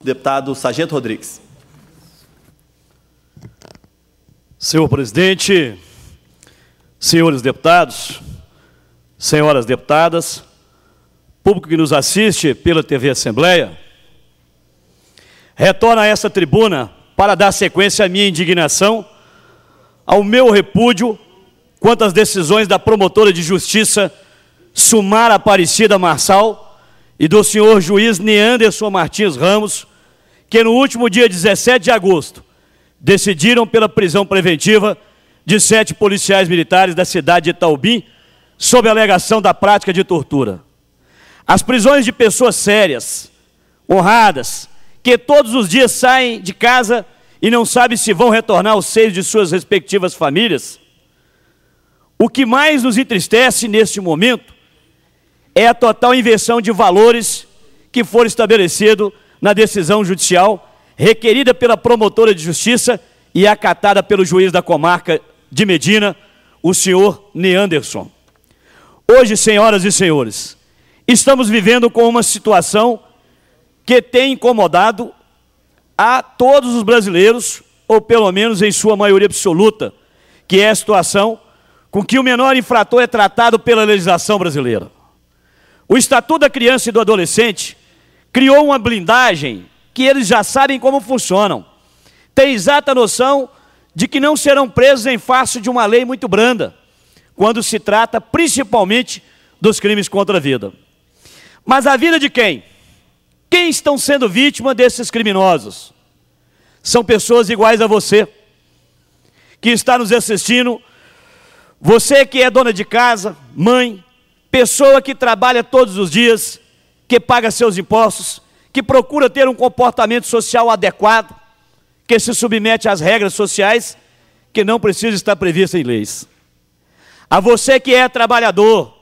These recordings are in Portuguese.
Deputado Sargento Rodrigues. Senhor presidente, senhores deputados, senhoras deputadas, público que nos assiste pela TV Assembleia, retorno a essa tribuna para dar sequência à minha indignação, ao meu repúdio quanto às decisões da promotora de justiça Sumara Aparecida Marçal e do senhor juiz Neanderson Martins Ramos, que no último dia 17 de agosto decidiram pela prisão preventiva de 7 policiais militares da cidade de Itaubim, sob a alegação da prática de tortura. As prisões de pessoas sérias, honradas, que todos os dias saem de casa e não sabem se vão retornar aos seios de suas respectivas famílias. O que mais nos entristece neste momento é a total inversão de valores que foram estabelecido na decisão judicial requerida pela promotora de justiça e acatada pelo juiz da comarca de Medina, o senhor Neanderson. Hoje, senhoras e senhores, estamos vivendo com uma situação que tem incomodado a todos os brasileiros, ou pelo menos em sua maioria absoluta, que é a situação com que o menor infrator é tratado pela legislação brasileira. O Estatuto da Criança e do Adolescente criou uma blindagem que eles já sabem como funcionam. Tem exata noção de que não serão presos em face de uma lei muito branda, quando se trata principalmente dos crimes contra a vida. Mas a vida de quem? Quem estão sendo vítima desses criminosos? São pessoas iguais a você, que está nos assistindo, você que é dona de casa, mãe, pessoa que trabalha todos os dias, que paga seus impostos, que procura ter um comportamento social adequado, que se submete às regras sociais, que não precisa estar prevista em leis. A você que é trabalhador,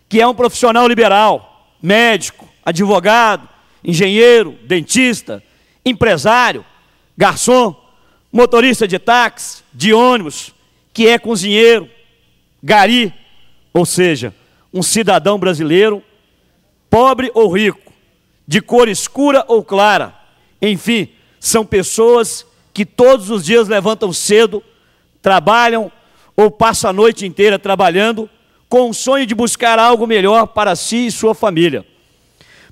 que é um profissional liberal, médico, advogado, engenheiro, dentista, empresário, garçom, motorista de táxi, de ônibus, que é cozinheiro, gari, ou seja, um cidadão brasileiro, pobre ou rico, de cor escura ou clara, enfim, são pessoas que todos os dias levantam cedo, trabalham ou passam a noite inteira trabalhando com o sonho de buscar algo melhor para si e sua família.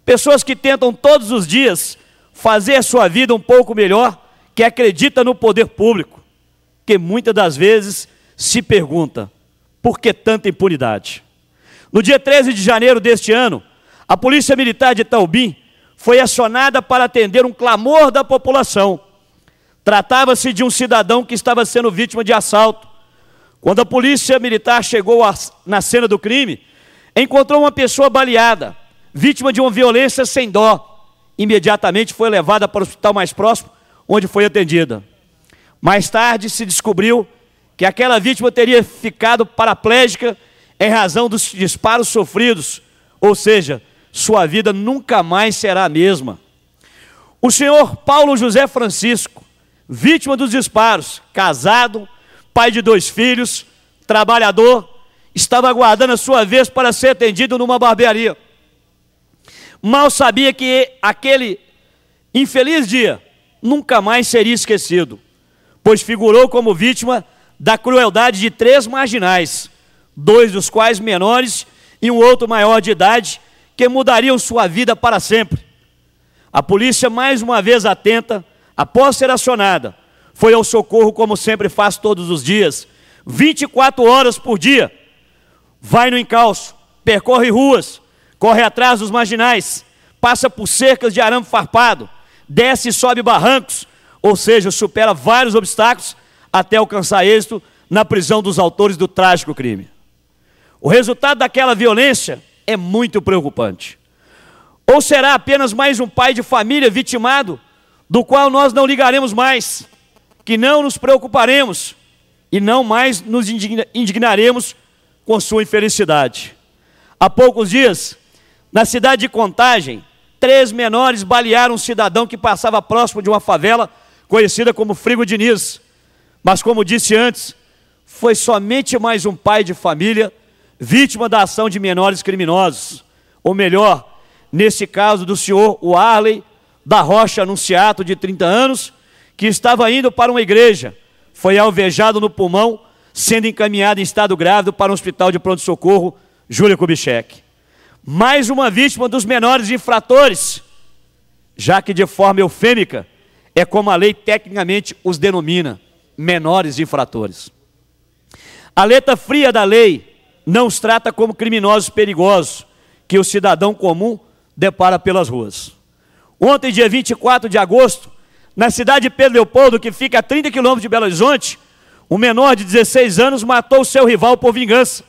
Pessoas que tentam todos os dias fazer a sua vida um pouco melhor, que acreditam no poder público, que muitas das vezes se pergunta, por que tanta impunidade? No dia 13 de janeiro deste ano, a Polícia Militar de Itaubim foi acionada para atender um clamor da população. Tratava-se de um cidadão que estava sendo vítima de assalto. Quando a Polícia Militar chegou na cena do crime, encontrou uma pessoa baleada, vítima de uma violência sem dó. Imediatamente foi levada para o hospital mais próximo, onde foi atendida. Mais tarde se descobriu que aquela vítima teria ficado paraplégica em razão dos disparos sofridos, ou seja, sua vida nunca mais será a mesma. O senhor Paulo José Francisco, vítima dos disparos, casado, pai de 2 filhos, trabalhador, estava aguardando a sua vez para ser atendido numa barbearia. Mal sabia que aquele infeliz dia nunca mais seria esquecido, pois figurou como vítima da crueldade de 3 marginais, 2 dos quais menores e um outro maior de idade, que mudariam sua vida para sempre. A polícia, mais uma vez atenta, após ser acionada, foi ao socorro como sempre faz todos os dias, 24 horas por dia. Vai no encalço, percorre ruas, corre atrás dos marginais, passa por cercas de arame farpado, desce e sobe barrancos, ou seja, supera vários obstáculos até alcançar êxito na prisão dos autores do trágico crime. O resultado daquela violência é muito preocupante. Ou será apenas mais um pai de família vitimado, do qual nós não ligaremos mais, que não nos preocuparemos e não mais nos indignaremos com sua infelicidade. Há poucos dias, na cidade de Contagem, 3 menores balearam um cidadão que passava próximo de uma favela conhecida como Frigo Diniz. Mas, como disse antes, foi somente mais um pai de família vítima da ação de menores criminosos, ou melhor, nesse caso do senhor Warley da Rocha Anunciato, de 30 anos, que estava indo para uma igreja. Foi alvejado no pulmão, sendo encaminhado em estado grave para um hospital de pronto-socorro, Júlia Kubitschek. Mais uma vítima dos menores infratores, já que de forma eufêmica é como a lei tecnicamente os denomina, menores infratores. A letra fria da lei não os trata como criminosos perigosos, que o cidadão comum depara pelas ruas. Ontem, dia 24 de agosto, na cidade de Pedro Leopoldo, que fica a 30 quilômetros de Belo Horizonte, um menor de 16 anos matou seu rival por vingança.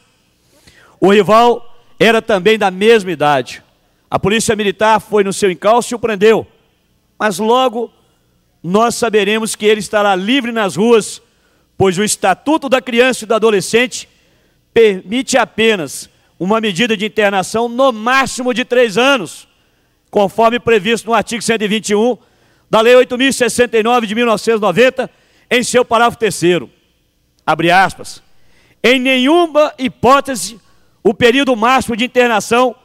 O rival era também da mesma idade. A polícia militar foi no seu encalço e o prendeu. Mas logo nós saberemos que ele estará livre nas ruas, pois o Estatuto da Criança e do Adolescente permite apenas uma medida de internação no máximo de 3 anos, conforme previsto no artigo 121 da Lei 8.069 de 1990, em seu parágrafo 3º. Abre aspas. Em nenhuma hipótese o período máximo de internação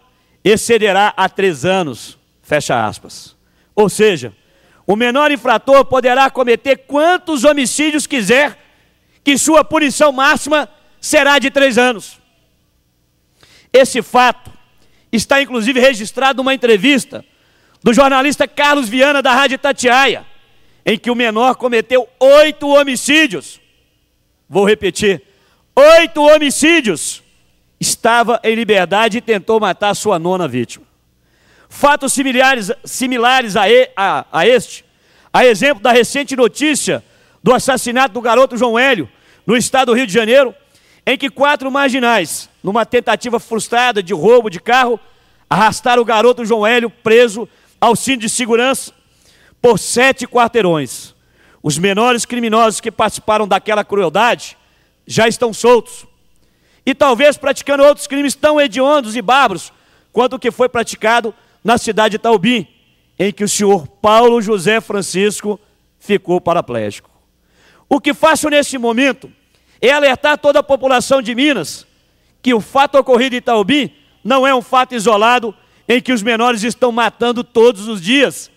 excederá a 3 anos. Fecha aspas. Ou seja, o menor infrator poderá cometer quantos homicídios quiser, que sua punição máxima será de 3 anos. Esse fato está inclusive registrado numa entrevista do jornalista Carlos Viana, da Rádio Itatiaia, em que o menor cometeu 8 homicídios. Vou repetir, 8 homicídios. Estava em liberdade e tentou matar sua 9ª vítima. Fatos similares a este, a exemplo da recente notícia do assassinato do garoto João Hélio, no estado do Rio de Janeiro, em que 4 marginais, numa tentativa frustrada de roubo de carro, arrastaram o garoto João Hélio preso ao cinto de segurança por 7 quarteirões. Os menores criminosos que participaram daquela crueldade já estão soltos. E talvez praticando outros crimes tão hediondos e bárbaros quanto o que foi praticado na cidade de Itaubim, em que o senhor Paulo José Francisco ficou paraplégico. O que faço nesse momento é alertar toda a população de Minas que o fato ocorrido em Itaubim não é um fato isolado em que os menores estão matando todos os dias.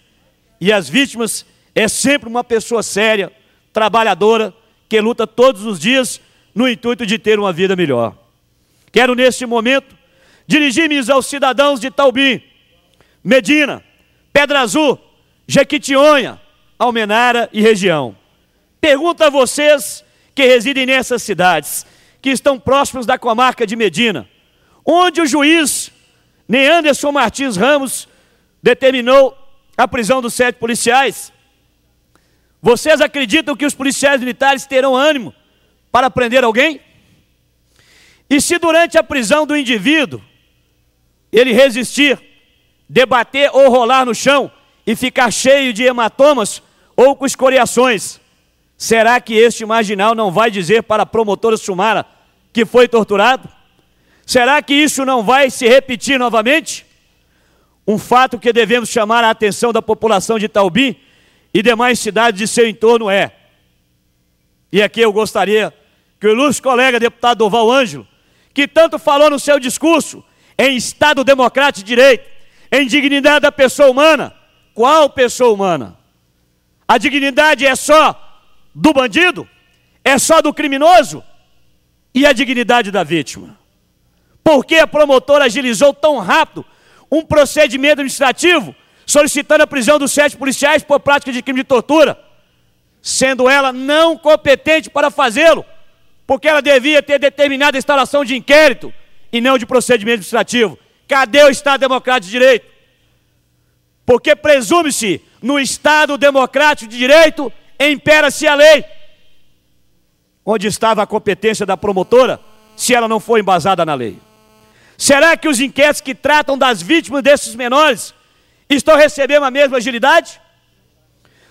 E as vítimas é sempre uma pessoa séria, trabalhadora, que luta todos os dias no intuito de ter uma vida melhor. Quero neste momento dirigir-me aos cidadãos de Itaubim, Medina, Pedra Azul, Jequitinhonha, Almenara e região. Pergunto a vocês que residem nessas cidades, que estão próximos da comarca de Medina, onde o juiz Neanderson Martins Ramos determinou a prisão dos 7 policiais. Vocês acreditam que os policiais militares terão ânimo para prender alguém? E se durante a prisão do indivíduo ele resistir, debater ou rolar no chão e ficar cheio de hematomas ou com escoriações, será que este marginal não vai dizer para a promotora Sumara que foi torturado? Será que isso não vai se repetir novamente? Um fato que devemos chamar a atenção da população de Itaubim e demais cidades de seu entorno é, e aqui eu gostaria que o ilustre colega deputado Durval Ângelo, que tanto falou no seu discurso em Estado Democrático de Direito, em dignidade da pessoa humana. Qual pessoa humana? A dignidade é só do bandido? É só do criminoso? E a dignidade da vítima? Por que a promotora agilizou tão rápido um procedimento administrativo solicitando a prisão dos 7 policiais por prática de crime de tortura, sendo ela não competente para fazê-lo, porque ela devia ter determinado a instalação de inquérito e não de procedimento administrativo? Cadê o Estado Democrático de Direito? Porque presume-se no Estado Democrático de Direito impera-se a lei. Onde estava a competência da promotora se ela não for embasada na lei? Será que os inquéritos que tratam das vítimas desses menores estão recebendo a mesma agilidade?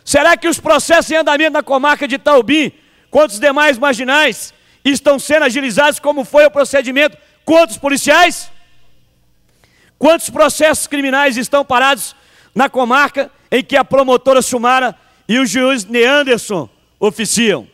Será que os processos em andamento na comarca de Itaubim contra os demais marginais estão sendo agilizados como foi o procedimento contra os policiais? Quantos processos criminais estão parados na comarca em que a promotora Sumara e o juiz Neanderson oficiam?